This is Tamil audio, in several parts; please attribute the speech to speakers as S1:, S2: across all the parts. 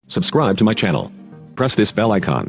S1: Subscribe to my channel. Press this bell icon.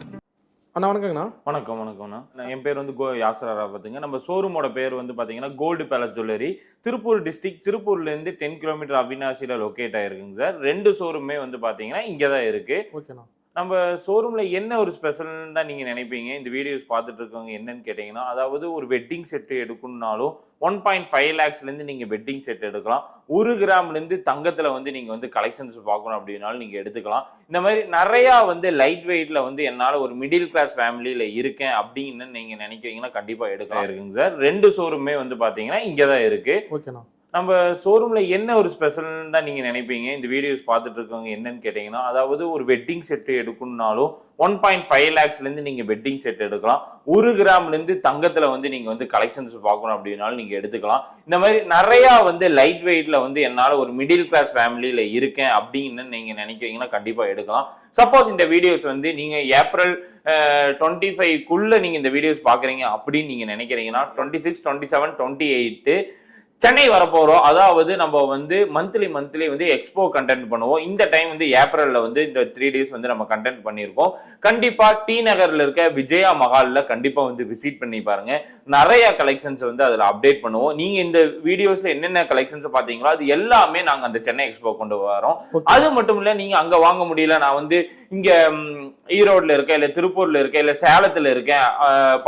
S2: அண்ணா வணக்கங்கண்ணா.
S3: வணக்கம்ண்ணா. என் பேர் வந்து யாசர் பார்த்துங்க. நம்ம ஷோரூமோட பேர் வந்து பார்த்தீங்கன்னா Gold Palace Jewellery, Tiruppur district, திருப்பூர்லேருந்து 10 கிலோமீட்டர் அவினாசியில் லொக்கேட் ஆயிருக்குங்க சார். 2 ஷோரூமே வந்து பார்த்தீங்கன்னா இங்கே தான் இருக்கு.
S2: ஓகேண்ணா.
S3: நம்ம ஷோரூம்ல என்ன ஒரு ஸ்பெஷல்னு தான் நீங்க நினைப்பீங்க. இந்த வீடியோஸ் பார்த்துட்டு இருக்கவங்க என்னன்னு கேட்டீங்கன்னா, அதாவது ஒரு வெட்டிங் செட் எடுக்கணும்னாலும் 1.5 lakhsலேருந்து நீங்க வெட்டிங் செட் எடுக்கலாம். 1 கிராம்லேருந்து தங்கத்துல வந்து நீங்க வந்து கலெக்ஷன்ஸ் பார்க்கணும் அப்படின்னாலும் நீங்க எடுத்துக்கலாம். இந்த மாதிரி நிறைய வந்து லைட் வெயிட்ல வந்து என்னால ஒரு மிடில் கிளாஸ் ஃபேமிலியில இருக்கேன் அப்படின்னு நீங்க நினைக்கிறீங்கன்னா கண்டிப்பா எடுக்கலாம் இருக்குங்க சார். 2 ஷோரூமே வந்து பாத்தீங்கன்னா இங்கதான் இருக்கு.
S2: ஓகேண்ணா.
S3: நம்ம ஷோரூம்ல என்ன ஒரு ஸ்பெஷல்னு தான் நீங்க நினைப்பீங்க. இந்த வீடியோஸ் பார்த்துட்டு இருக்கவங்க என்னன்னு கேட்டீங்கன்னா, அதாவது ஒரு வெட்டிங் செட் எடுக்கணும்னாலும் 1.5 lakhsலேருந்து நீங்க வெட்டிங் செட் எடுக்கலாம். 1 கிராம்லேருந்து தங்கத்துல வந்து நீங்க வந்து கலெக்ஷன்ஸ் பார்க்கணும் அப்படின்னாலும் நீங்க எடுத்துக்கலாம். இந்த மாதிரி நிறைய வந்து லைட் வெயிட்ல வந்து என்னால ஒரு மிடில் கிளாஸ் ஃபேமிலியில இருக்கேன் அப்படின்னு நீங்க நினைக்கிறீங்கன்னா கண்டிப்பா எடுக்கலாம். சப்போஸ் இந்த வீடியோஸ் வந்து நீங்க ஏப்ரல் 25க்குள்ள நீங்க இந்த வீடியோஸ் பாக்குறீங்க அப்படின்னு நீங்க நினைக்கிறீங்கன்னா 26, 27, 28 சென்னை வரப்போறோம். அதாவது நம்ம வந்து மந்த்லி வந்து எக்ஸ்போ கண்டென்ட் பண்ணுவோம். இந்த டைம் வந்து ஏப்ரல்ல வந்து இந்த 3 days வந்து நம்ம கண்டென்ட் பண்ணியிருக்கோம். கண்டிப்பா டி நகர்ல இருக்க விஜயா மஹால்ல கண்டிப்பா வந்து விசிட் பண்ணி பாருங்க. நிறைய கலெக்ஷன்ஸ் வந்து அதுல அப்டேட் பண்ணுவோம். நீங்க இந்த வீடியோஸ்ல என்னென்ன கலெக்ஷன்ஸ் பாத்தீங்களோ அது எல்லாமே நாங்க அந்த சென்னை எக்ஸ்போ கொண்டு வரோம். அது மட்டும் இல்ல, நீங்க அங்க வாங்க முடியல, நான் வந்து இங்க ஈரோட்ல இருக்கேன், இல்ல திருப்பூர்ல இருக்கேன், இல்ல சேலத்துல இருக்கேன்,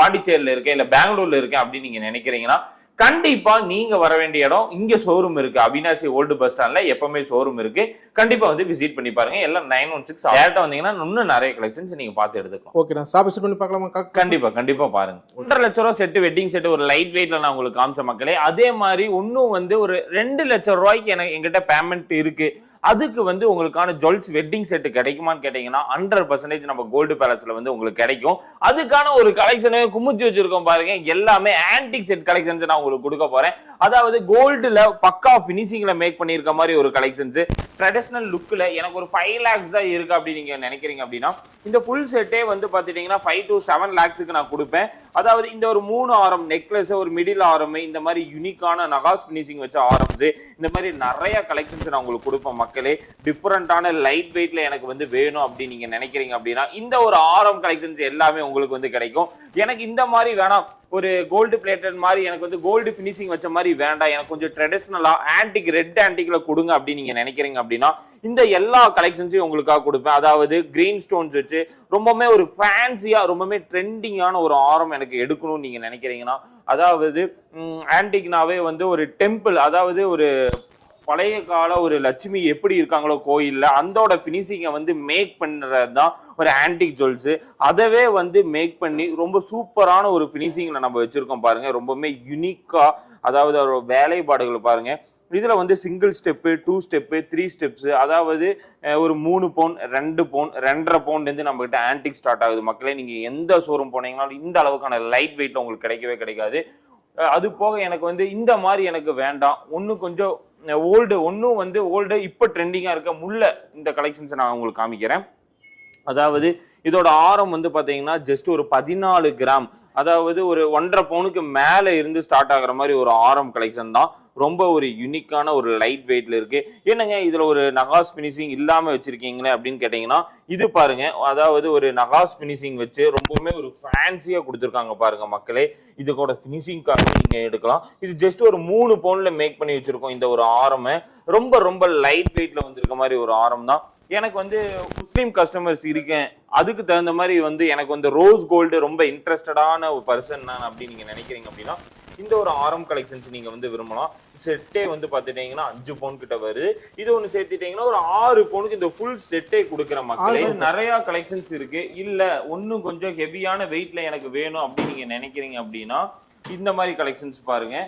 S3: பாண்டிச்சேரியில இருக்கேன், இல்ல பெங்களூர்ல இருக்கேன் அப்படின்னு நீங்க நினைக்கிறீங்கன்னா கண்டிப்பா நீங்க வர வேண்டிய இடம் இங்க ஷோரூம் இருக்கு. அவினாசி ஓல்டு பஸ் ஸ்டாண்ட்ல எப்பவுமே ஷோரூம் இருக்கு. கண்டிப்பா வந்து விசிட் பண்ணி பாருங்க. எல்லாம் 916 டேரக்டா வந்தீங்கன்னா இன்னும் நிறைய கலெக்ஷன்ஸ் நீங்க பார்த்து எடுத்துக்கலாம்.
S2: ஓகேண்ணா. ஷாப் விசிட் பண்ணி பார்க்கலாமா?
S3: கண்டிப்பா பாருங்க. 1.5 லட்சம் ரூபாய் செட், வெட்டிங் செட், ஒரு லைட் வெயிட்ல நான் உங்களுக்கு காமிச்ச மக்களே. அதே மாதிரி இன்னும் வந்து ஒரு 2 லட்சம் ரூபாய்க்கு எனக்கு எங்கிட்ட பேமெண்ட் இருக்கு, அதுக்கு வந்து உங்களுக்கான ஜுவல்ஸ் வெட்டிங் செட் கிடைக்குமான்னு கேட்டீங்கன்னா 100% நம்ம கோல்டு பேலஸ்ல வந்து உங்களுக்கு கிடைக்கும். அதுக்கான ஒரு கலெக்ஷனே குமிச்சு வச்சிருக்கோம் பாருங்க. எல்லாமே ஆன்டிக் செட் கலெக்ஷன்ஸ் நான் உங்களுக்கு கொடுக்க போறேன். அதாவது கோல்டுல பக்கா பினிஷிங்ல மேக் பண்ணிருக்க மாதிரி ஒரு கலெக்ஷன்ஸ், ட்ரெடிஷனல் லுக்ல எனக்கு ஒரு 5 lakhs தான் இருக்கு அப்படின்னு நீங்க நினைக்கிறீங்க அப்படின்னா இந்த ஃபுல் செட்டே வந்து பாத்துட்டீங்கன்னா 5 to 7 lakhsக்கு நான் கொடுப்பேன். அதாவது இந்த ஒரு 3 ஆரம் நெக்லஸ், ஒரு மிடில் ஆரம், இந்த மாதிரி யூனிக்கான நகாஸ் பினிஷிங் வச்ச ஆரம்ஸ், இந்த மாதிரி நிறைய கலெக்ஷன்ஸ் நான் உங்களுக்கு கொடுப்பேன் மக்களே. டிஃபரெண்டான லைட் வெயிட்ல எனக்கு வந்து வேணும் அப்படின்னு நீங்க நினைக்கிறீங்க அப்படின்னா இந்த ஒரு ஆரம் கலெக்ஷன்ஸ் எல்லாமே உங்களுக்கு வந்து கிடைக்கும். எனக்கு இந்த மாதிரி வேணாம், ஒரு கோல்டு பிளேட்டட் மாதிரி, எனக்கு வந்து கோல்டு பினிஷிங் வச்ச மாதிரி வேண்டாம், எனக்கு கொஞ்சம் ட்ரெடிஷனலா ஆன்டிக், ரெட் ஆன்டிக்ல கொடுங்க அப்படின்னு நீங்க நினைக்கிறீங்க அப்படின்னா இந்த எல்லா கலெக்ஷன்ஸையும் உங்களுக்காக கொடுப்பேன். அதாவது கிரீன் ஸ்டோன்ஸ் வச்சு ரொம்பவுமே ஒரு ஃபேன்சியா, ரொம்பவுமே ட்ரெண்டிங்கான ஒரு ஆரம் எனக்கு எடுக்கணும்னு நீங்க நினைக்கிறீங்கன்னா, அதாவது ஆன்டிக்னாவே வந்து ஒரு டெம்பிள், அதாவது ஒரு பழைய கால ஒரு லட்சுமி எப்படி இருக்காங்களோ கோயில்ல அந்தோட பினிஷிங்கை வந்து மேக் பண்றது தான் ஒரு ஆன்டிக் ஜுவல்ஸ். அதவே வந்து மேக் பண்ணி ரொம்ப சூப்பரான ஒரு பினிஷிங்ல நம்ம வச்சிருக்கோம் பாருங்க. ரொம்பவுமே யூனிக்கா, அதாவது ஒரு வேலைப்பாடுகள் பாருங்க. இதுல வந்து சிங்கிள் ஸ்டெப்பு, 2 ஸ்டெப்பு, 3 ஸ்டெப்ஸ், அதாவது ஒரு 3 பவுன், 2 பவுன், 2.5 பவுண்ட் இருந்து நம்ம கிட்ட ஆன்டிக் ஸ்டார்ட் ஆகுது மக்களே. நீங்க எந்த ஷோரூம் போனீங்கன்னாலும் இந்த அளவுக்கான லைட் வெயிட்ல உங்களுக்கு கிடைக்கவே கிடைக்காது. அது போக எனக்கு வந்து இந்த மாதிரி எனக்கு வேண்டாம், ஒன்னும் கொஞ்சம் ஓல்டு, ஒன்னும் வந்து ஓல்டு இப்ப ட்ரெண்டிங்கா இருக்க முள்ள இந்த கலெக்ஷன்ஸ் நான் உங்களுக்கு காமிக்கிறேன். அதாவது இதோட ஆரம் வந்து பாத்தீங்கன்னா ஜஸ்ட் ஒரு 14 கிராம், அதாவது ஒரு 1.5 பவுனுக்கு மேல இருந்து ஸ்டார்ட் ஆகுற மாதிரி ஒரு ஆரம் கலெக்ஷன் தான். ரொம்ப ஒரு யூனிக்கான ஒரு லைட் வெயிட்ல இருக்கு. என்னங்க இதுல ஒரு நகாஸ் பினிஷிங் இல்லாம வச்சிருக்கீங்களே அப்படின்னு கேட்டீங்கன்னா இது பாருங்க, அதாவது ஒரு நகாஸ் பினிஷிங் வச்சு ரொம்பவுமே ஒரு ஃபேன்சியா கொடுத்துருக்காங்க பாருங்க மக்களே. இதுக்கோட பினிஷிங்காக நீங்க எடுக்கலாம். இது ஜஸ்ட் ஒரு 3 பவுண்ட்ல மேக் பண்ணி வச்சிருக்கோம். இந்த ஒரு ஆரம் ரொம்ப லைட் வெயிட்ல வந்திருக்க மாதிரி ஒரு ஆரம் தான். எனக்கு வந்து முஸ்லீம் கஸ்டமர்ஸ் இருக்கேன், அதுக்கு தகுந்த மாதிரி வந்து எனக்கு வந்து ரோஸ் கோல்டு ரொம்ப இன்ட்ரெஸ்டடான ஒரு பர்சன் நான் அப்படின்னு நீங்க நினைக்கிறீங்க அப்படின்னா இந்த ஒரு ஆரம் கலெக்ஷன்ஸ் நீங்க வந்து விரும்பலாம். செட்டே வந்து பாத்துட்டீங்கன்னா 5 பவுன் கிட்ட வருது. இது ஒண்ணு சேர்த்துட்டீங்கன்னா ஒரு 6 பவுனுக்கு இந்த ஃபுல் செட்டே கொடுக்குற மக்களே. நிறைய கலெக்ஷன்ஸ் இருக்கு. இல்ல ஒன்னும் கொஞ்சம் ஹெவியான வெயிட்ல எனக்கு வேணும் அப்படின்னு நீங்க நினைக்கிறீங்க அப்படின்னா இந்த மாதிரி கலெக்ஷன்ஸ் பாருங்க.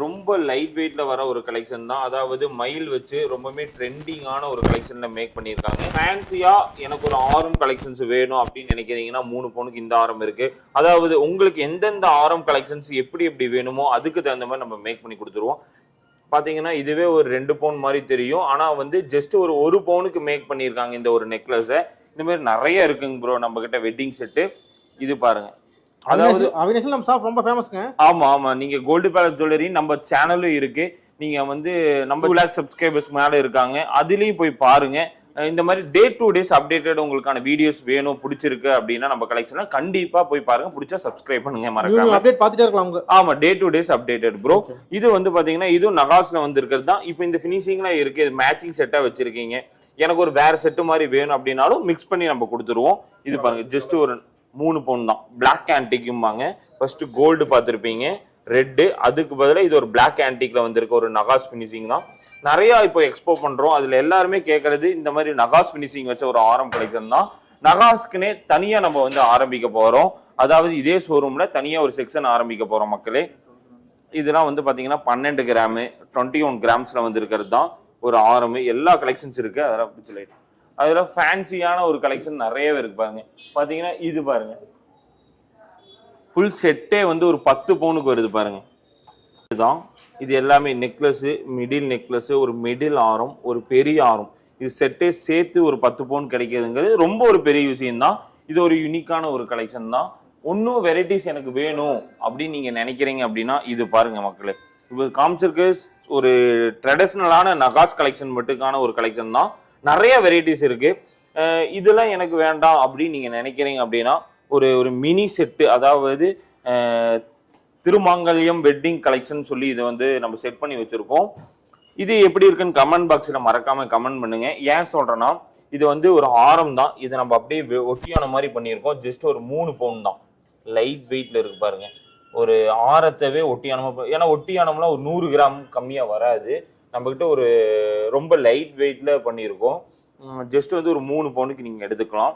S3: ரொம்ப லைட் வெயிட்ல வர ஒரு கலெக்ஷன் தான். அதாவது மயில் வச்சு ரொம்பவே ட்ரெண்டிங்கான ஒரு கலெக்ஷன்ல மேக் பண்ணியிருக்காங்க. ஃபேன்சியா எனக்கு ஒரு ஆரம் கலெக்ஷன்ஸ் வேணும் அப்படின்னு நினைக்கிறீங்கன்னா 3 பவுனுக்கு இந்த ஆரம் இருக்கு. அதாவது உங்களுக்கு எந்தெந்த ஆரம் கலெக்ஷன்ஸ் எப்படி வேணுமோ அதுக்கு தகுந்த மாதிரி நம்ம மேக் பண்ணி கொடுத்துருவோம். பாத்தீங்கன்னா இதுவே ஒரு 2 பவுன் மாதிரி தெரியும், ஆனா வந்து ஜஸ்ட் ஒரு 1 பவுனுக்கு மேக் பண்ணியிருக்காங்க இந்த ஒரு நெக்லஸ். இந்த மாதிரி நிறைய இருக்குங்க ப்ரோ நம்ம கிட்ட வெட்டிங் செட்டு. இது பாருங்க, அதாவது
S2: அவினாசி நம்ம ஷாப் ரொம்ப ஃபேமஸ்ங்க.
S3: ஆமா, நீங்க கோல்டு பேலஸ் ஜுவல்லரி நம்ம சேனலும் இருக்கு. நீங்க வந்து நம்ம 2 lakh சப்ஸ்கிரைபர்ஸ் மேல இருக்காங்க, அதுலயும் போய் பாருங்க. இந்த மாதிரி டே டு டேஸ் அப்டேட்டட் உங்களுக்கான வீடியோஸ் வேணும் பிடிச்சிருக்கு அப்படின்னா நம்ம கலெக்ஷன்ல கண்டிப்பா போய் பாருங்க, பிடிச்சா சப்ஸ்கிரைப் பண்ணுங்க மறக்காம.
S2: அப்டேட் பார்த்துட்டே இருக்கலாம் அவங்க.
S3: ஆமா, day two days updated bro. இது வந்து பாத்தீங்கன்னா இதுவும் நகாஸ்ல வந்து இருக்கிறது தான். இப்போ இந்த ஃபினிஷிங்ல இருக்கு, இது மேட்சிங் செட்டா வச்சிருக்கீங்க. எனக்கு ஒரு வேற செட்டு மாதிரி வேணும் அப்படின்னாலும் மிக்ஸ் பண்ணி நம்ம கொடுத்துருவோம். இது பாருங்க, ஜஸ்ட் ஒரு 3 பவுன் தான். பிளாக் ஆன்டிக்கும்பாங்க. ஃபர்ஸ்ட் கோல்டு பார்த்துருப்பீங்க, ரெட்டு, அதுக்கு பதிலாக இது ஒரு பிளாக் ஆன்டிக்ல வந்திருக்க ஒரு நகாஸ் ஃபினிஷிங் தான். நிறைய இப்போ எக்ஸ்போ பண்றோம். அதுல எல்லாருமே கேட்கறது இந்த மாதிரி நகாஸ் ஃபினிஷிங் வச்ச ஒரு ஆரம் கலெக்ஷன் தான். நகாஸ்க்குனே தனியா நம்ம வந்து ஆரம்பிக்க போறோம். அதாவது இதே ஷோரூம்ல தனியா ஒரு செக்ஷன் ஆரம்பிக்க போறோம் மக்களே. இதெல்லாம் வந்து பாத்தீங்கன்னா 12 கிராம் 21 கிராம்ஸ்ல வந்து இருக்கிறது தான் ஒரு ஆரம். எல்லா கலெக்ஷன்ஸ் இருக்கு. அதெல்லாம் பிடிச்ச லைட், அதுல ஃபேன்சியான ஒரு கலெக்ஷன் நிறையவே இருக்கு பாருங்க. பாத்தீங்கன்னா இது பாருங்க, ஃபுல் செட்டே வந்து ஒரு 10 பவுனுக்கு வருது பாருங்க. இதுதான், இது எல்லாமே நெக்லஸ், மிடில் நெக்லஸ், ஒரு மிடில் ஆரம், ஒரு பெரிய ஆரம், இது செட்டே சேர்த்து ஒரு 10 பவுன் கிடைக்குதுங்கிறது ரொம்ப ஒரு பெரிய விஷயம் தான். இது ஒரு யூனிக்கான ஒரு கலெக்ஷன் தான். ஒன்னும் வெரைட்டிஸ் எனக்கு வேணும் அப்படின்னு நீங்க நினைக்கிறீங்க அப்படின்னா இது பாருங்க மக்களே. இப்போ காமிச்சிருக்கு ஒரு ட்ரெடிஷ்னலான நகாஸ் கலெக்ஷன் மட்டுக்கான ஒரு கலெக்ஷன் தான். நிறைய வெரைட்டிஸ் இருக்கு. இதெல்லாம் எனக்கு வேண்டாம் அப்படின்னு நீங்க நினைக்கிறீங்க அப்படின்னா ஒரு மினி செட்டு, அதாவது திருமாங்கல்யம் வெட்டிங் கலெக்ஷன் சொல்லி இதை வந்து நம்ம செட் பண்ணி வச்சிருக்கோம். இது எப்படி இருக்குன்னு கமெண்ட் பாக்ஸ்ல மறக்காம கமெண்ட் பண்ணுங்க. ஏன் சொல்றேன்னா இது வந்து ஒரு ஆரம் தான். இது நம்ம அப்படியே ஒட்டியான மாதிரி பண்ணியிருக்கோம். ஜஸ்ட் ஒரு 3 பவுன் தான். லைட் வெயிட்ல இருக்கு பாருங்க. ஒரு ஆரத்தவே ஒட்டியானமா, ஏன்னா ஒட்டியானம்லாம் ஒரு 100 கிராம் கம்மியா வராது. நம்ம கிட்ட ஒரு ரொம்ப லைட் வெயிட்ல பண்ணியிருக்கோம். ஜஸ்ட் வந்து ஒரு 3 பவுனுக்கு நீங்க எடுத்துக்கலாம்.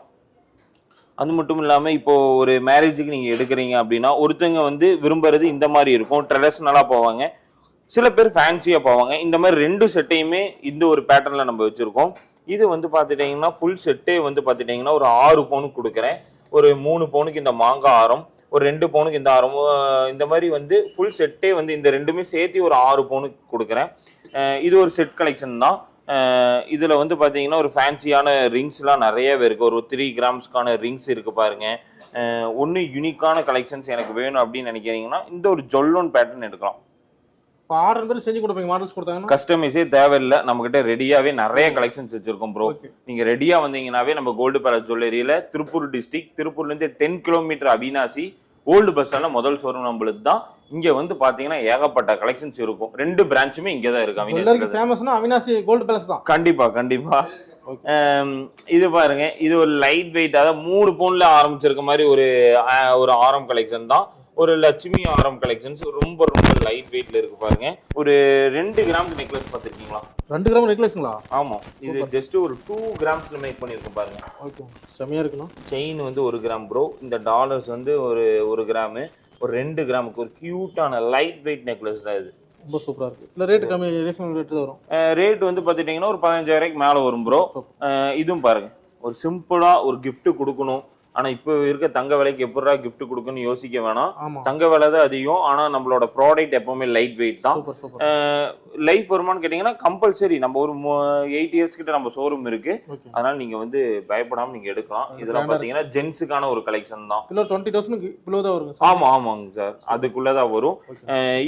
S3: அது மட்டும் இல்லாம இப்போ ஒரு மேரேஜுக்கு நீங்க எடுக்கிறீங்க அப்படின்னா ஒருத்தங்க வந்து விரும்புறது இந்த மாதிரி இருக்கும், ட்ரெடிஷ்னலா போவாங்க. சில பேர் ஃபேன்சியா போவாங்க. இந்த மாதிரி 2 செட்டையுமே இந்த ஒரு பேட்டர்ன்ல நம்ம வச்சிருக்கோம். இது வந்து பாத்துட்டீங்கன்னா ஃபுல் செட்டே வந்து பாத்துட்டீங்கன்னா ஒரு 6 பவுனுக்கு கொடுக்குறேன். ஒரு 3 பவுனுக்கு இந்த மாங்காய் ஆரம், ஒரு 2 பவுனுக்கு இந்த ஆரம், இந்த மாதிரி வந்து ஃபுல் செட்டே வந்து இந்த ரெண்டுமே சேர்த்து ஒரு 6 பவுனுக்கு கொடுக்குறேன். இது ஒரு செட் கலெக்ஷன் தான். இதுல வந்து பாத்தீங்கன்னா ஒரு ஃபேன்சியான ரிங்ஸ் எல்லாம் நிறையவே இருக்கு. ஒரு 3 கிராம்ஸ்க்கான ரிங்ஸ் இருக்கு பாருங்க. ஒன்னு யூனிக்கான கலெக்ஷன்ஸ் எனக்கு வேணும் அப்படின்னு நினைக்கிறீங்கன்னா இந்த ஒரு ஜொல்லோன் பேட்டர்ன் எடுக்கலாம்.
S2: ஆர்டர் செஞ்சு கொடுப்பீங்க, மாடல்ஸ் கொடுத்தாங்கன்னா
S3: கஸ்டமைஸே தேவையில்லை. நம்ம கிட்ட ரெடியாவே நிறைய கலெக்ஷன்ஸ் வச்சிருக்கோம் ப்ரோ. நீங்க ரெடியா வந்தீங்கன்னாவே நம்ம கோல்டு பேலஸ் ஜுவல்லரியில திருப்பூர் டிஸ்ட்ரிக்ட், திருப்பூர்ல இருந்து 10 கிலோமீட்டர் அவினாசி ஓல்டு பஸ் ஸ்டாண்ட்ல முதல் ஷோரூம் நம்மளுக்கு தான். இங்க வந்து பாத்தீங்கன்னா ஏகப்பட்ட கலெக்ஷன்ஸ் இருக்கும். 2 பிரான்ச்சுமே இங்க தான் இருக்கு.
S2: அவினாசி ஃபேமஸ்னா அவினாசி கோல்டு பேலஸ் தான்.
S3: கண்டிப்பா கண்டிப்பா. இது பாருங்க, இது ஒரு லைட் வெயிட், அதாவது 3 பவுன்ல ஆரம்பிச்சிருக்க மாதிரி ஒரு ஆரம் கலெக்ஷன் தான். ஒரு லட்சுமி ஆரம் கலெக்ஷன்ஸ் ரொம்ப ரொம்ப லைட் வெயிட்ல இருக்கு பாருங்க. ஒரு 2 கிராம் நெக்லஸ் பாத்துருக்கீங்களா?
S2: 2 கிராம் நெக்லஸ்ங்களா?
S3: ஆமா, இது ஜஸ்ட் ஒரு 2 கிராம்ஸ்ல மேக் பண்ணிருக்கோம் பாருங்க.
S2: ஓகே, செமையா இருக்குண்ணா.
S3: செயின் வந்து 1 கிராம் ப்ரோ. இந்த டாலர்ஸ் வந்து ஒரு கிராம், ஒரு 2 கிராமுக்கு ஒரு கியூட்டான லைட் வெயிட் நெக்லஸ் தான் இது.
S2: ரொம்ப சூப்பரா இருக்கு. இந்த ரேட் கம்மி, ரீசனபிள் ரேட் தான் வரும்.
S3: ரேட் வந்து பாத்துட்டீங்கன்னா ஒரு 15,000 மேல வரும் ப்ரோ. இதுவும் பாருங்க, ஒரு சிம்பிளா ஒரு கிஃப்ட் கொடுக்கணும். ஆனா இப்ப இருக்க தங்க விலைக்கு எப்படா கிஃப்ட் கொடுக்கணும்னு யோசிக்க வேணாம். தங்க விலை தான் அதிகம். ஆனா நம்மளோட ப்ராடக்ட் எப்பவுமே லைட் வெயிட் தான். லைஃப் வருமானு கேட்டீங்கன்னா கம்பல்சரி. நம்ம ஒரு 8 இயர்ஸ் கிட்ட நம்ம ஷோரூம் இருக்கு. அதனால நீங்க வந்து பயப்படாம நீங்க எடுக்கலாம். இதெல்லாம் பாத்தீங்கன்னா ஜென்ஸுக்கான ஒரு கலெக்ஷன் தான்.
S2: 20,000 வரும்.
S3: ஆமா ஆமாங்க சார், அதுக்குள்ளதான் வரும்.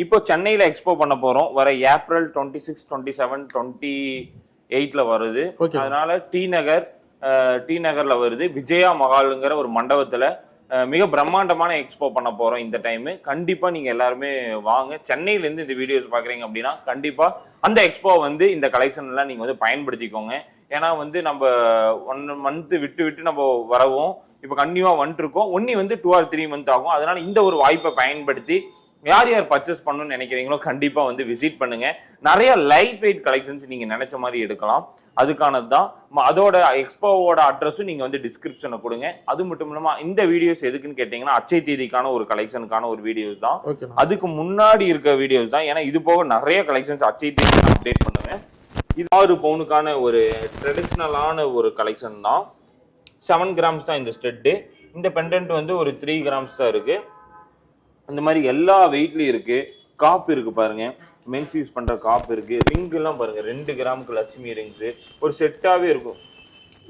S3: இப்போ சென்னையில எக்ஸ்போ பண்ண போறோம். வர ஏப்ரல் 26, 27, 28ல வருது. அதனால டி நகர்ல வருது. விஜயா மகாலுங்கிற ஒரு மண்டபத்துல மிக பிரம்மாண்டமான எக்ஸ்போ பண்ண போறோம் இந்த டைம். கண்டிப்பா நீங்க எல்லாருமே வாங்க. சென்னையில இருந்து இந்த வீடியோஸ் பாக்குறீங்க அப்படின்னா கண்டிப்பா அந்த எக்ஸ்போ வந்து இந்த கலெக்ஷன் எல்லாம் நீங்க வந்து பயன்படுத்திக்கோங்க. ஏன்னா வந்து நம்ம 1 மந்த் விட்டு நம்ம வரவும் இப்ப கண்டிப்பா வந்துட்டு இருக்கோம். ஒன்னி வந்து 2 or 3 மந்த் ஆகும். அதனால இந்த ஒரு வாய்ப்பை பயன்படுத்தி யார் பர்ச்சேஸ் பண்ணணும்னு நினைக்கிறீங்களோ கண்டிப்பா வந்து விசிட் பண்ணுங்க. நிறைய லைட் வெயிட் கலெக்ஷன்ஸ் நீங்க நினைச்ச மாதிரி எடுக்கலாம். அதுக்கானது தான். அதோட எக்ஸ்போவோட அட்ரஸும் நீங்க வந்து டிஸ்கிரிப்ஷன்ல கொடுங்க. அது மட்டும் இல்லாம இந்த வீடியோஸ் எதுக்குன்னு கேட்டீங்கன்னா அச்சய தேதிக்கான ஒரு கலெக்ஷனுக்கான ஒரு வீடியோஸ் தான். அதுக்கு முன்னாடி இருக்க வீடியோஸ் தான். ஏன்னா இது போக நிறைய கலெக்ஷன்ஸ் அச்சய தேதி அப்டேட் பண்ணுவேன். இது 6 பவுனுக்கான ஒரு ட்ரெடிஷ்னலான ஒரு கலெக்ஷன் தான். 7 கிராம்ஸ் தான் இந்த ஸ்டெட்டு. இந்த பெண்டன்ட் வந்து ஒரு 3 கிராம்ஸ் தான் இருக்கு. இந்த மாதிரி எல்லா வெயிட்லயும் இருக்கு. காப் இருக்கு பாருங்க, மென்ஸ் யூஸ் பண்ற காப் இருக்கு. ரிங் எல்லாம் பாருங்க, 2 கிராமுக்கு லட்சுமி ரிங்ஸ் ஒரு செட்டாவே இருக்கும்.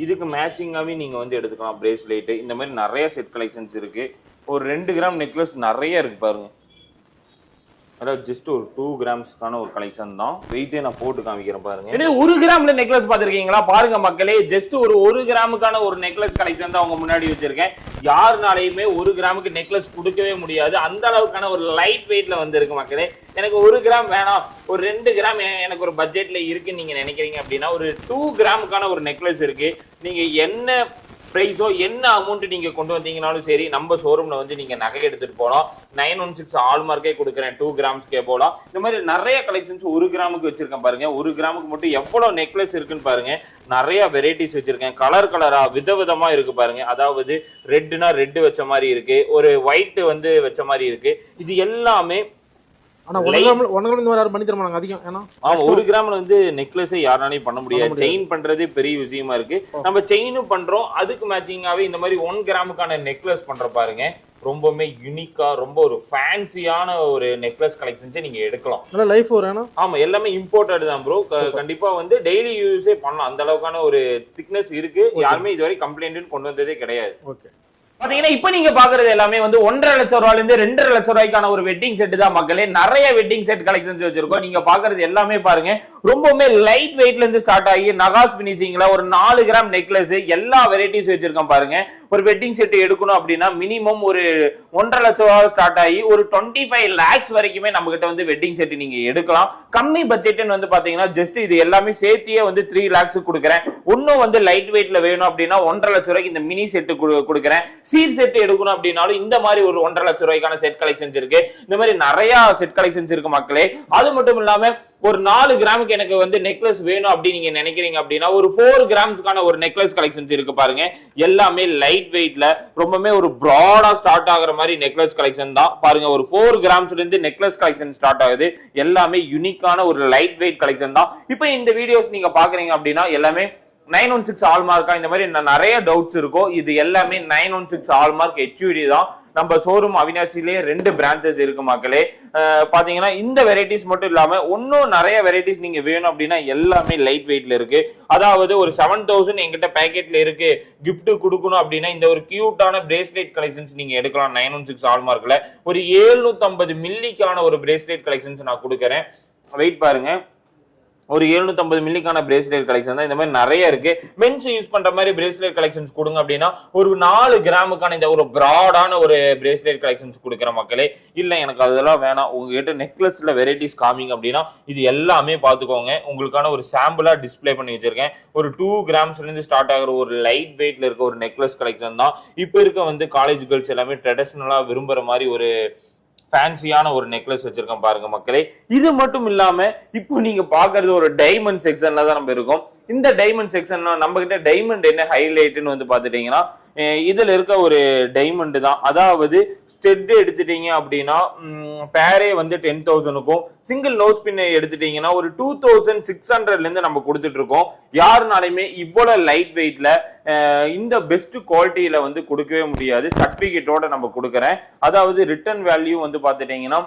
S3: இதுக்கு மேட்சிங்காவே நீங்க வந்து எடுத்துக்கலாம். பிரேஸ்லெட், இந்த மாதிரி நிறைய செட் கலெக்ஷன்ஸ் இருக்கு. ஒரு 2 கிராம் நெக்லஸ் நிறைய இருக்கு பாருங்க. அதாவது ஜஸ்ட் ஒரு 2 கிராம்ஸ்க்கான ஒரு கலெக்ஷன் தான். வெயிட்டே நான் போட்டு காமிக்கிறேன் பாருங்க. இது 1 கிராம்ல நெக்லஸ் பாத்திருக்கீங்களா? பாருங்க மக்களே, ஜஸ்ட் ஒரு 1 கிராமுக்கான ஒரு நெக்லஸ் கலெக்ஷன் தான் உங்க முன்னாடி வச்சிருக்கேன். யாருனாலையுமே 1 கிராமுக்கு நெக்லஸ் கொடுக்கவே முடியாது. அந்த அளவுக்கான ஒரு லைட் வெயிட்ல வந்திருக்கு மக்களே. எனக்கு 1 கிராம் வேணாம், ஒரு 2 கிராம் எனக்கு ஒரு பட்ஜெட்ல இருக்குன்னு நீங்க நினைக்கிறீங்க அப்படின்னா ஒரு 2 கிராமுக்கான ஒரு நெக்லஸ் இருக்கு. நீங்க என்ன பிரைஸோ என்ன அமௌண்ட் நீங்க கொண்டு வந்தீங்கனாலும் சரி, நம்ம ஷோரூம்ல வந்து நீங்க நகை எடுத்துட்டு போலாம். 916 ஹால்மார்க்கே கொடுக்குறேன், 2 கிராம்ஸ்க்கே போலாம். இந்த மாதிரி நிறைய கலெக்ஷன்ஸ் 1 கிராமுக்கு வச்சிருக்கேன் பாருங்க. 1 கிராமுக்கு மட்டும் எவ்வளவு நெக்லஸ் இருக்குன்னு பாருங்க. நிறைய வெரைட்டிஸ் வச்சிருக்கேன், கலர் கலரா விதவிதமா இருக்கு பாருங்க. அதாவது ரெட்னா ரெட் வச்ச மாதிரி இருக்கு, ஒரு ஒயிட் வந்து வச்ச மாதிரி இருக்கு. இது எல்லாமே
S2: ஆனா 1 கிராம் இந்த மாதிரி பண்ணி தரமாங்க அதிகம். ஏன்னா
S3: 1 கிராம்ல வந்து நெக்லஸை யாராலையும் பண்ண முடியாது. செயின் பண்றதே பெரிய விஷயமா இருக்கு. நம்ம செயினும் பண்றோம், அதுக்கு மேட்சிங்காவே இந்த மாதிரி 1 கிராமுக்கான நெக்லஸ் பண்ற பாருங்க. ரொம்பவே யூனிக்கா, ரொம்ப ஒரு ஃபேன்சியான ஒரு நெக்லஸ் கலெக்ஷன்ஸே நீங்க எடுக்கலாம்.
S2: நல்ல லைஃப் வரும்.
S3: ஆமா, எல்லாமே இம்போர்ட்டட் தான் ப்ரோ. கண்டிப்பா வந்து டெய்லி யூஸே பண்ணலாம். அந்த அளவுக்கான ஒரு திக்னஸ் இருக்கு. யாருமே இதுவரை கம்ப்ளைண்ட் கொண்டு வந்ததே கிடையாது.
S2: ஓகே,
S3: பாத்தீங்கன்னா இப்ப நீங்க பாக்குறது எல்லாமே வந்து 1.5 லட்சம் ரூபாயில இருந்து 2.5 லட்சம் ரூபாய்க்கான ஒரு வெட்டிங் செட் தான் மக்களே. நிறைய வெட்டிங் செட் கலெக்ஷன்ஸ் வச்சிருக்கோம். நீங்க பாக்குறது எல்லாமே பாருங்க, ரொம்பவுமே லைட் வெயிட்ல இருந்து ஸ்டார்ட் ஆகி நகாஸ் பினிஷிங்ல ஒரு 4 கிராம் நெக்லஸ், எல்லா வெரைட்டிஸ் வச்சிருக்கோம் பாருங்க. ஒரு வெட்டிங் செட் எடுக்கணும் அப்படின்னா மினிமம் ஒரு 1.5 லட்சம் ரூபாய் ஸ்டார்ட் ஆகி ஒரு 25 lakhs வரைக்குமே நம்ம கிட்ட வந்து வெட்டிங் செட் நீங்க எடுக்கலாம். கம்மி பட்ஜெட்னு வந்து பாத்தீங்கன்னா ஜஸ்ட் இது எல்லாமே சேர்த்தியே வந்து 3 lakhs கொடுக்குறேன். இன்னும் வந்து லைட் வெயிட்ல வேணும் அப்படின்னா 1.5 லட்சம் ரூபாய்க்கு இந்த மினி செட் கொடுக்குறேன். சீட் செட் எடுக்கணும் அப்படின்னாலும் இந்த மாதிரி ஒரு 1.5 லட்சம் ரூபாய்க்கான செட் கலெக்ஷன்ஸ் இருக்கு. இந்த மாதிரி நிறைய செட் கலெக்ஷன்ஸ் இருக்கு மக்களே. அது மட்டும் இல்லாம ஒரு 4 கிராமுக்கு எனக்கு வந்து நெக்லஸ் வேணும் அப்படின்னு நீங்க நினைக்கிறீங்க அப்படின்னா ஒரு 4 கிராம்ஸ்க்கான ஒரு நெக்லஸ் கலெக்ஷன்ஸ் இருக்கு பாருங்க. எல்லாமே லைட் வெயிட்ல ரொம்பவே ஒரு பிராடா ஸ்டார்ட் ஆகுற மாதிரி நெக்லஸ் கலெக்ஷன் தான் பாருங்க. ஒரு 4 கிராம்ஸ்ல இருந்து நெக்லஸ் கலெக்ஷன் ஸ்டார்ட் ஆகுது. எல்லாமே யூனிக்கான ஒரு லைட் வெயிட் கலெக்ஷன் தான். இப்போ இந்த வீடியோஸ் நீங்க பாக்குறீங்க அப்படின்னா எல்லாமே 916 ஹால்மார்க்கா, இந்த மாதிரி நிறைய டவுட்ஸ் இருக்கும். இது எல்லாமே 916 ஹால்மார்க் HUD தான். நம்ம ஷோரூம் அவினாசிலேயே 2 பிரான்ச்சஸ் இருக்கு மக்களே. பாத்தீங்கன்னா இந்த வெரைட்டிஸ் மட்டும் இல்லாம இன்னும் நிறைய வெரைட்டிஸ் நீங்க வேணும் அப்படின்னா எல்லாமே லைட் வெயிட்ல இருக்கு. அதாவது ஒரு 7000 எங்கிட்ட பேக்கெட்ல இருக்கு, கிஃப்ட் கொடுக்கணும் அப்படின்னா இந்த ஒரு கியூட்டான பிரேஸ்லெட் கலெக்ஷன்ஸ் நீங்க எடுக்கலாம். 916 ஹால்மார்க்ல ஒரு 750 மில்லிக்கான ஒரு பிரேஸ்லெட் கலெக்ஷன்ஸ் நான் கொடுக்குறேன். வெயிட் பாருங்க, ஒரு 750 மில்லிக்கான பிரேஸ்லெட் கலெக்ஷன் தான். இந்த மாதிரி நிறைய இருக்கு. மென்ஸ் யூஸ் பண்ற மாதிரி பிரேஸ்லெட் கலெக்ஷன்ஸ் கொடுங்க அப்படின்னா ஒரு 4 கிராமுக்கான இந்த ஒரு பிராடான ஒரு பிரேஸ்லெட் கலெக்ஷன்ஸ் கொடுக்குற மக்களே. இல்ல எனக்கு அதெல்லாம் வேணாம், உங்ககிட்ட நெக்லஸ்ல வெரைட்டிஸ் காமிங்க அப்படின்னா இது எல்லாமே பாத்துக்கோங்க. உங்களுக்கான ஒரு சாம்பிளா டிஸ்பிளே பண்ணி வச்சிருக்கேன். ஒரு 2 கிராம்ஸ்ல இருந்து ஸ்டார்ட் ஆகிற ஒரு லைட் வெயிட்ல இருக்க ஒரு நெக்லஸ் கலெக்ஷன் தான். இப்ப இருக்க வந்து காலேஜ் கேர்ள்ஸ் எல்லாமே ட்ரெடிஷனலா விரும்புற மாதிரி ஒரு ஃபேன்சியான ஒரு நெக்லஸ் வச்சிருக்கோம் பாருங்க மக்களே. இது மட்டும் இல்லாம இப்போ நீங்க பாக்குறது ஒரு டைமண்ட் செக்ஷன்ல தான் நம்ம இருக்கோம். இந்த டைமண்ட் செக்ஷன் நம்ம கிட்ட டைமண்ட் என்ன ஹைலைட்னு வந்து பாத்துட்டீங்கன்னா இதுல இருக்க ஒரு டைமண்ட் தான். அதாவது ஸ்டெட் எடுத்துட்டீங்க அப்படின்னா பேரே வந்து 10,000க்கும், சிங்கிள் நோஸ் பின் எடுத்துட்டீங்கன்னா ஒரு 2,600ல இருந்து நம்ம கொடுத்துட்டு இருக்கோம். யாருனாலுமே இவ்வளவு லைட் வெயிட்ல இந்த பெஸ்ட் குவாலிட்டியில வந்து கொடுக்கவே முடியாது. சர்டிபிகேட்டோட நம்ம கொடுக்குறேன். அதாவது ரிட்டர்ன் வேல்யூ வந்து பாத்துட்டீங்கன்னா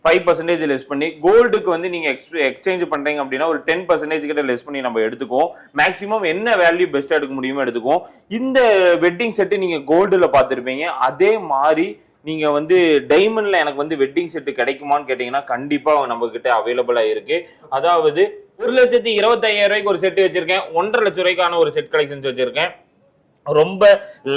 S3: 5% லெஸ் பண்ணி, கோல்டுக்கு வந்து நீங்க எக்ஸ்சேஞ்ச் பண்றீங்க அப்படின்னா ஒரு 10% கிட்ட லெஸ் பண்ணி நம்ம எடுத்துக்குவோம். மேக்ஸிமம் என்ன வேல்யூ பெஸ்டா எடுக்க முடியுமோ எடுத்துக்குவோம். இந்த வெட்டிங் செட் நீங்க கோல்டுல பார்த்திருப்பீங்க, அதே மாதிரி நீங்க வந்து டைமண்ட்ல எனக்கு வந்து வெட்டிங் செட் கிடைக்குமான்னு கேட்டீங்கன்னா கண்டிப்பா நம்ம கிட்ட அவைலபிளா இருக்கு. அதாவது 1,25,000 ரூபாய்க்கு ஒரு செட் வச்சிருக்கேன். 1.5 லட்சம் ரூபாய்க்கான ஒரு செட் கலெக்ஷன்ஸ் வச்சிருக்கேன். ரொம்ப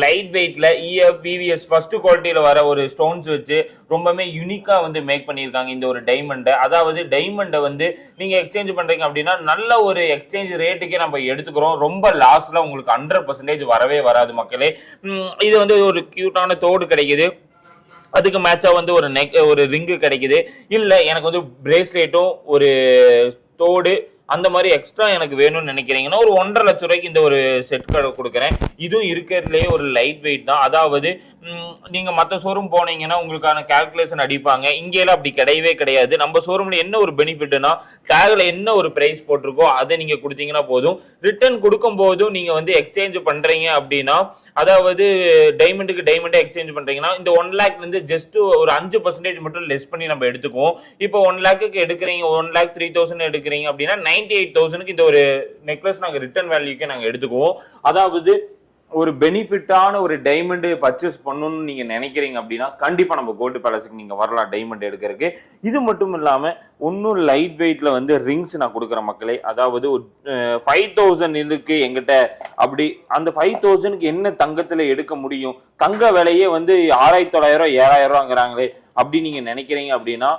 S3: லைட் வெயிட்ல EF PVS ஃபர்ஸ்ட் குவாலிட்டியில வர ஒரு ஸ்டோன்ஸ் வச்சு ரொம்பவே யூனிக்கா வந்து மேக் பண்ணியிருக்காங்க இந்த ஒரு டைமண்டை. அதாவது டைமண்டை வந்து நீங்க எக்ஸ்சேஞ்ச் பண்றீங்க அப்படின்னா நல்ல ஒரு எக்ஸ்சேஞ்ச் ரேட்டுக்கே நம்ம எடுத்துக்கிறோம். ரொம்ப லாஸ்ட்ல உங்களுக்கு 100% வரவே வராது மக்களே. இது வந்து ஒரு கியூட்டான தோடு கிடைக்குது, அதுக்கு மேட்சா வந்து ஒரு ரிங்கு கிடைக்குது. இல்ல எனக்கு வந்து பிரேஸ்லெட்டும் ஒரு தோடு அந்த மாதிரி எக்ஸ்ட்ரா எனக்கு வேணும்னு நினைக்கிறீங்கன்னா ஒரு 1.5 லட்சம் ரூபாய்க்கு இந்த ஒரு செட் கொடுக்குறேன். இதுவும் இருக்கிறதுலேயே ஒரு லைட் வெயிட் தான். அதாவது நீங்க மற்ற ஷோரூம் போனீங்கன்னா உங்களுக்கான கால்குலேஷன் அடிப்பாங்க. இங்கேலாம் அப்படி கிடையவே கிடையாது. நம்ம ஷோரூம்ல என்ன ஒரு பெனிஃபிட்னா டேக்ல என்ன ஒரு பிரைஸ் போட்டிருக்கோ அதை நீங்க கொடுத்தீங்கன்னா போதும். ரிட்டர்ன் கொடுக்கும் போதும் நீங்க வந்து எக்ஸ்சேஞ்ச் பண்றீங்க அப்படின்னா, அதாவது டைமண்டுக்கு டைமண்டே எக்ஸ்சேஞ்ச் பண்றீங்கன்னா இந்த 1 லேக்ல இருந்து ஜஸ்ட் ஒரு 5% மட்டும் லெஸ் பண்ணி நம்ம எடுத்துக்குவோம். இப்போ 1 லேக்கு எடுக்கிறீங்க, 1,03,000 எடுக்கிறீங்க அப்படின்னா 98,000க்கு இந்த ஒரு நெக்லஸ் நாங்க ரிட்டர்ன் வேல்யூக்கே நாங்க எடுத்துக்குவோம். அதாவது ஒரு பெனிஃபிட்டான ஒரு டைமண்ட் பர்ச்சேஸ் பண்ணணும்னு நீங்க நினைக்கிறீங்க அப்படின்னா கண்டிப்பா நம்ம கோல்டு பேலஸுக்கு நீங்க வரலாம் டைமண்ட் எடுக்கிறதுக்கு. இது மட்டும் இல்லாம இன்னும் லைட் வெயிட்ல வந்து ரிங்ஸ் நான் கொடுக்குற மக்களே, அதாவது ஒரு 5000 இருக்கு எங்கிட்ட, அப்படி அந்த 5000க்கு என்ன தங்கத்துல எடுக்க முடியும், தங்க விலையே வந்து 6900 7000ங்கிறாங்களே அப்படி நீங்க நினைக்கிறீங்க அப்படின்னா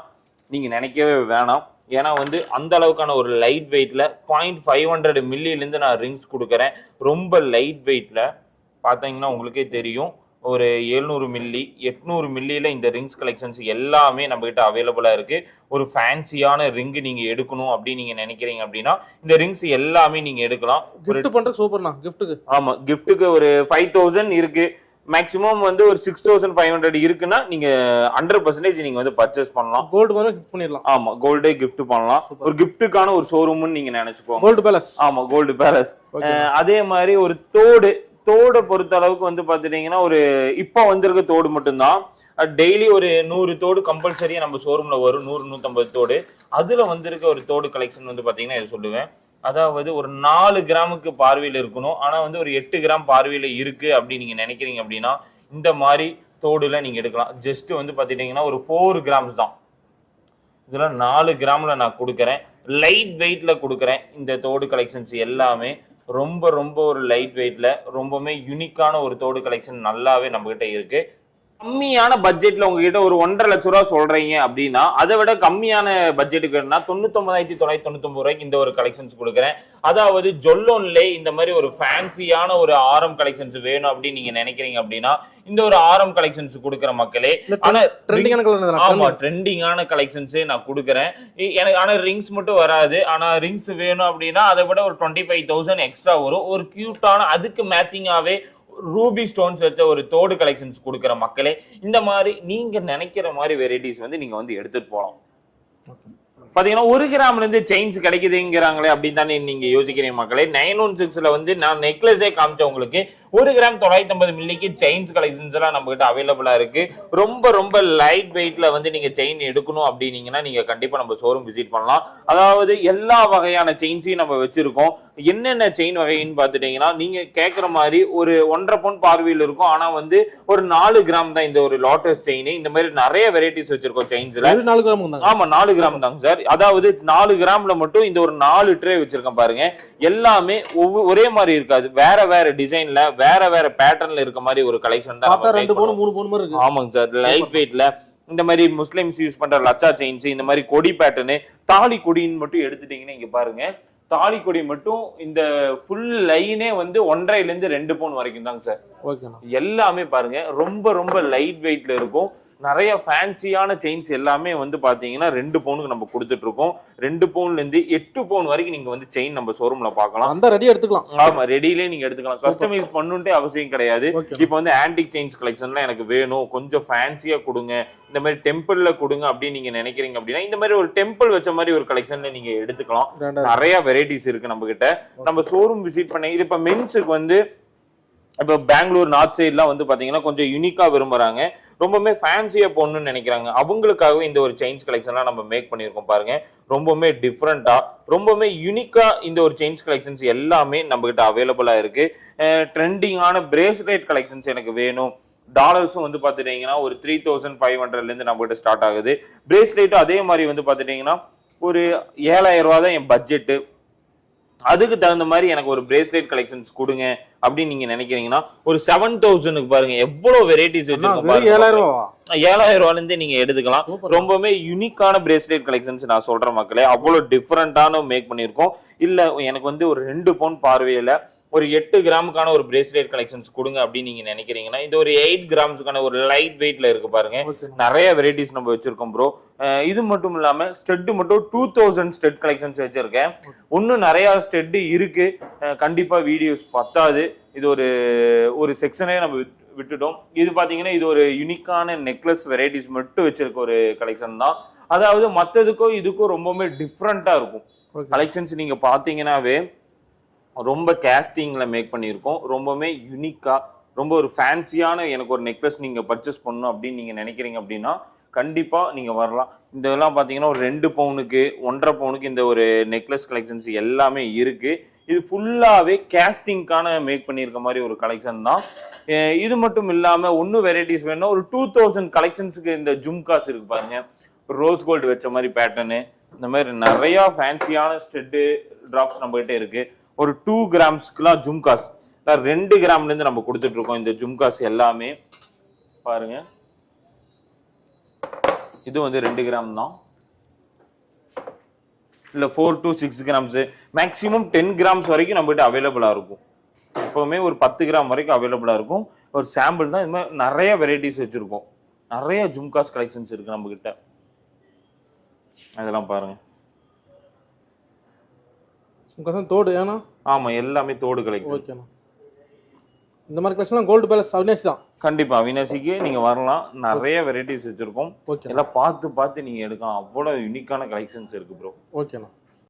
S3: நீங்க நினைக்கவே வேணாம். ஏன்னா வந்து அந்த அளவுக்கான ஒரு லைட் வெயிட்ல 0.500 மில்லியிலிருந்து நான் ரிங்ஸ் கொடுக்குறேன். ரொம்ப லைட் வெயிட்ல பார்த்தீங்கன்னா உங்களுக்கே தெரியும், ஒரு 700 மில்லி 800 மில்லியில இந்த ரிங்ஸ் கலெக்ஷன்ஸ் எல்லாமே நம்ம கிட்ட அவைலபிளா இருக்கு. ஒரு ஃபேன்சியான ரிங் நீங்க எடுக்கணும் அப்படின்னு நீங்க நினைக்கிறீங்க அப்படின்னா இந்த ரிங்ஸ் எல்லாமே நீங்க எடுக்கலாம்.
S2: கிஃப்ட் பண்ற சூப்பர்ண்ணா கிஃப்ட்டுக்கு.
S3: ஆமா, கிஃப்ட்டுக்கு ஒரு 5000 இருக்கு, மேக்ஸிமம் வந்து ஒரு 6500 இருக்குன்னா நீங்க 100% நீங்க வந்து பர்ச்சேஸ் பண்ணலாம்.
S2: கோல்டு மாதிரி கிஃப்ட் பண்ணிடலாம்.
S3: ஆமா, கோல்டே கிஃப்ட் பண்ணலாம். ஒரு கிஃப்ட்டுக்கான ஒரு ஷோரூம்னு நீங்க நினைச்சுக்கோங்க.
S2: Gold Palace.
S3: ஆமா, கோல்டு பேலஸ். அதே மாதிரி ஒரு தோடு பொறுத்த அளவுக்கு வந்து பாத்துட்டீங்கன்னா ஒரு இப்ப வந்திருக்க தோடு மட்டும்தான். டெய்லி ஒரு 100 தோடு கம்பல்சரியா நம்ம ஷோரூம்ல வரும், 100-150 தோடு. அதுல வந்திருக்க ஒரு தோடு கலெக்ஷன் வந்து பாத்தீங்கன்னா இதை சொல்லுவேன், அதாவது ஒரு 4 கிராமுக்கு பார்வையில் இருக்கணும், ஆனா வந்து ஒரு 8 கிராம் பார்வையில இருக்கு அப்படி நீங்க நினைக்கிறீங்க அப்படின்னா இந்த மாதிரி தோடுல நீங்க எடுக்கலாம். ஜஸ்ட் வந்து பாத்துட்டீங்கன்னா ஒரு 4 கிராம்ஸ் தான். இதுல 4 கிராம்ல நான் கொடுக்குறேன், லைட் வெயிட்ல கொடுக்குறேன். இந்த தோடு கலெக்ஷன்ஸ் எல்லாமே ரொம்ப ரொம்ப ஒரு லைட் வெயிட்ல ரொம்பவுமே யூனிக்கான ஒரு தோடு கலெக்ஷன் நல்லாவே நம்ம கிட்ட இருக்கு. கம்மியான பட்ஜெட்ல உங்ககிட்ட ஒரு 1.5 லட்சம் ரூபாய் சொல்றீங்க அப்படின்னா அதை விட கம்மியான பட்ஜெட்டுக்கு 99,999 ரூபாய்க்கு இந்த ஒரு கலெக்ஷன்ஸ் கொடுக்குறேன். அதாவது ஜொல்லோன்ல இந்த மாதிரி ஒரு ஃபேன்சியான ஒரு ஆரம் கலெக்ஷன்ஸ் வேணும் அப்படின்னு நீங்க நினைக்கிறீங்க அப்படின்னா இந்த ஒரு ஆரம் கலெக்ஷன்ஸ் கொடுக்குற மக்களே. ஆனா ஆமா, ட்ரெண்டிங்கான கலெக்ஷன்ஸ் நான் கொடுக்குறேன். எனக்கு ஆனா ரிங்ஸ் மட்டும் வராது. ஆனா ரிங்ஸ் வேணும் அப்படின்னா அதை விட ஒரு 25,000 எக்ஸ்ட்ரா வரும். ஒரு கியூட்டான அதுக்கு மேட்சிங்காவே ரூபி ஸ்டோன்ஸ் வச்ச ஒரு தோடு கலெக்ஷன்ஸ் கொடுக்குற மக்களே. இந்த மாதிரி நீங்க நினைக்கிற மாதிரி வெரைட்டிஸ் வந்து நீங்க வந்து எடுத்துட்டு போகலாம். பாத்தீங்கன்னா 1 கிராம்ல இருந்து செயின்ஸ் கிடைக்குதுங்கிறாங்களே அப்படின்னு தானே நீங்க யோசிக்கிறீங்க மக்களே. 916ல வந்து நான் நெக்லஸே காமிச்சேன் உங்களுக்கு. 1 கிராம் 950 மில்லிக்கு செயின்ஸ் கலெக்ஷன்ஸ் எல்லாம் நம்ம கிட்ட அவைலபிளா இருக்கு. ரொம்ப ரொம்ப லைட் வெயிட்ல வந்து நீங்க செயின் எடுக்கணும் அப்படின்னீங்கன்னா நீங்க கண்டிப்பா நம்ம ஷோரூம் விசிட் பண்ணலாம். அதாவது எல்லா வகையான செயின்ஸையும் நம்ம வச்சிருக்கோம். என்னென்ன செயின் வகைன்னு பாத்துட்டீங்கன்னா நீங்க கேட்கிற மாதிரி ஒரு 1.5 பவுன் பார்வையில் இருக்கும், ஆனா வந்து ஒரு 4 கிராம் தான் இந்த ஒரு லோட்டஸ் செயின். இந்த மாதிரி நிறைய வெரைட்டிஸ் வச்சிருக்கோம் செயின்ஸ்ல.
S2: 4 கிராம் தான்.
S3: ஆமா, 4 கிராம் தாங்க சார். அதாவது 4 கிராம்ல மட்டும் இந்த ஒரு 4 ட்ரே வச்சிருக்கேன் பாருங்க. எல்லாமே ஒரே மாதிரி இருக்காது, வேற வேற டிசைன்ல வேற வேற பேட்டர்ன்ல இருக்க மாதிரி ஒரு கலெக்ஷன் தான்.
S2: 2 பவுன் 3 பவுன் இருக்கு.
S3: ஆமாங்க சார், லைட் வெயிட்ல இந்த மாதிரி முஸ்லிம்ஸ் யூஸ் பண்ற லச்சா செயின்ஸ், இந்த மாதிரி கொடி பேட்டர்னு, தாலி கொடின்னு மட்டும் எடுத்துட்டீங்கன்னா இங்க பாருங்க, தாலி கொடி மட்டும் இந்த ஃபுல் லைனே வந்து 1.5 ல இருந்து 2 பவுன் வரைக்கும் தாங்க சார். எல்லாமே பாருங்க ரொம்ப ரொம்ப லைட் வெயிட்ல இருக்கும். நிறைய ஃபேன்சியான செயின்ஸ் எல்லாமே வந்து பாத்தீங்கன்னா 2 பவுனுக்கு நம்ம கொடுத்துட்டு இருக்கோம். 2 பவுன்ல இருந்து 8 பவுன் வரைக்கும் நீங்க வந்து செயின் நம்ம ஷோரூம்ல பார்க்கலாம்.
S2: அந்த ரெடி எடுத்துக்கலாம்.
S3: ஆமா, ரெடியிலே நீங்க எடுத்துக்கலாம். கஸ்டமைஸ் பண்ணுன்ட்டே அவசியம் கிடையாது. இப்போ வந்து ஆன்டிக் செயின்ஸ் கலெக்ஷன்லாம் எனக்கு வேணும், கொஞ்சம் ஃபேன்சியா கொடுங்க, இந்த மாதிரி டெம்பிள்ல கொடுங்க அப்படின்னு நீங்க நினைக்கிறீங்க அப்படின்னா இந்த மாதிரி ஒரு டெம்பிள் வச்ச மாதிரி ஒரு கலெக்ஷன்ல நீங்க எடுத்துக்கலாம். நிறைய வெரைட்டிஸ் இருக்கு நம்ம கிட்ட. நம்ம ஷோரூம் விசிட் பண்ணி இது இப்ப மென்ஸுக்கு வந்து இப்போ பெங்களூர் நார்த் சைட்லாம் வந்து பாத்தீங்கன்னா கொஞ்சம் யூனிக்கா விரும்புறாங்க, ரொம்பவுமே ஃபேன்சியா போடணும்னு நினைக்கிறாங்க. அவங்களுக்காகவே இந்த ஒரு செயின்ஸ் கலெக்ஷன்லாம் நம்ம மேக் பண்ணியிருக்கோம் பாருங்க. ரொம்பவுமே டிஃப்ரெண்டா ரொம்பவுமே யூனிக்கா இந்த ஒரு செயின்ஸ் கலெக்ஷன்ஸ் எல்லாமே நம்ம கிட்ட அவைலபிளா இருக்கு. ட்ரெண்டிங்கான பிரேஸ்லெட் கலெக்ஷன்ஸ் எனக்கு வேணும், டாலர்ஸும் வந்து பாத்துட்டீங்கன்னா ஒரு 3500ல இருந்து நம்ம கிட்ட ஸ்டார்ட் ஆகுது. பிரேஸ்லெட்டும் அதே மாதிரி வந்து பாத்துட்டீங்கன்னா ஒரு 7000 ரூபாய் தான் என் பட்ஜெட்டு. அதுக்கு தகுந்த மாதிரி எனக்கு ஒரு பிரேஸ்லெட் கலெக்ஷன்ஸ் கொடுங்க அப்படின்னு நீங்க நினைக்கிறீங்கன்னா ஒரு 7000க்கு பாருங்க எவ்வளவு வெரைட்டிஸ் வச்சிருக்கோம். 7000 ரூபாயில இருந்து நீங்க எடுத்துக்கலாம். ரொம்பவே யூனிக்கான பிரேஸ்லெட் கலெக்ஷன்ஸ் நான் சொல்றேன் மக்களே. அவ்வளவு டிஃப்ரெண்டான மேக் பண்ணிருக்கோம். இல்ல எனக்கு வந்து ஒரு 2 பவுன் பார்வையில ஒரு 8 கிராமுக்கான ஒரு பிரேஸ்லெட் கலெக்ஷன்ஸ் கொடுங்க அப்படின்னு நீங்க நினைக்கிறீங்கன்னா இது ஒரு 8 கிராம்ஸ்க்கான ஒரு லைட் வெயிட்ல இருக்கு பாருங்க. நிறைய வெரைட்டிஸ் நம்ம வச்சிருக்கோம் ப்ரோ. இது மட்டும் இல்லாம ஸ்டெட் மட்டும் 2000 ஸ்டெட் கலெக்ஷன்ஸ் வச்சிருக்கேன். இன்னும் நிறைய ஸ்டெட் இருக்கு, கண்டிப்பா வீடியோஸ் பத்தாது. இது ஒரு செக்ஷனே நம்ம விட்டுட்டோம். இது பாத்தீங்கன்னா இது ஒரு யூனிக்கான நெக்லஸ் வெரைட்டிஸ் மட்டும் வச்சிருக்க ஒரு கலெக்ஷன் தான். அதாவது மத்ததுக்கும் இதுக்கும் ரொம்பவே டிஃப்ரெண்டா இருக்கும் கலெக்ஷன்ஸ். நீங்க பாத்தீங்கன்னாவே ரொம்ப கேஸ்டிங்ல மேக் பண்ணியிருக்கோம். ரொம்பவே யூனிக்கா ரொம்ப ஒரு ஃபேன்சியான எனக்கு ஒரு நெக்லஸ் நீங்க பர்ச்சேஸ் பண்ணணும் அப்படின்னு நீங்க நினைக்கிறீங்க அப்படின்னா கண்டிப்பா நீங்க வரலாம். இதெல்லாம் பாத்தீங்கன்னா ஒரு 2 பவுனுக்கு 1.5 பவுனுக்கு இந்த ஒரு நெக்லஸ் கலெக்ஷன்ஸ் எல்லாமே இருக்கு. இது ஃபுல்லாவே கேஸ்டிங்கான மேக் பண்ணியிருக்க மாதிரி ஒரு கலெக்ஷன் தான். இது மட்டும் இல்லாம ஒன்னும் வெரைட்டிஸ் வேணும்னா ஒரு 2000 கலெக்ஷன்ஸுக்கு இந்த ஜும்காஸ் இருக்கு பாருங்க. ரோஸ் கோல்டு வச்ச மாதிரி பேட்டர்னு, இந்த மாதிரி நிறைய ஃபேன்சியான ஸ்டெட்டு டிராப்ஸ் நம்ம கிட்ட இருக்கு. ஒரு 2 கிராம்ஸ்க்குலாம் ஜும்காஸ் 2 கிராம்ல இருந்து நம்ம கொடுத்துட்டு இருக்கோம். இந்த ஜும்காஸ் எல்லாமே பாருங்க, இது வந்து 2 கிராம் தான், இல்ல 4 to 6 கிராம்ஸ், மேக்ஸிமம் 10 கிராம்ஸ் வரைக்கும் நம்ம கிட்ட அவைலபிளா இருக்கும். எப்பவுமே ஒரு 10 கிராம் வரைக்கும் அவைலபிளா இருக்கும். ஒரு சாம்பிள் தான். இது மாதிரி நிறைய வெரைட்டிஸ் வச்சிருக்கோம். நிறைய ஜும்காஸ் கலெக்ஷன்ஸ் இருக்கு நம்ம கிட்ட. அதெல்லாம் பாருங்க.
S2: தோடு ஏனா?
S3: ஆமா, எல்லாமே தோடு கலெக்ஷன்.
S2: ஓகேண்ணா. இந்த மாதிரி கலெக்ஷன்லாம் கோல்டு பேலஸ் அவினாசி தான்.
S3: கண்டிப்பா அவினாசிக்கு நீங்க வரலாம். நிறைய வெரைட்டிஸ் வச்சிருக்கோம். எல்லாம் பார்த்து பார்த்து நீங்க எடுக்கலாம். அவ்வளவு யூனிக்கான கலெக்ஷன்ஸ் இருக்கு ப்ரோ.
S2: ஓகேண்ணா.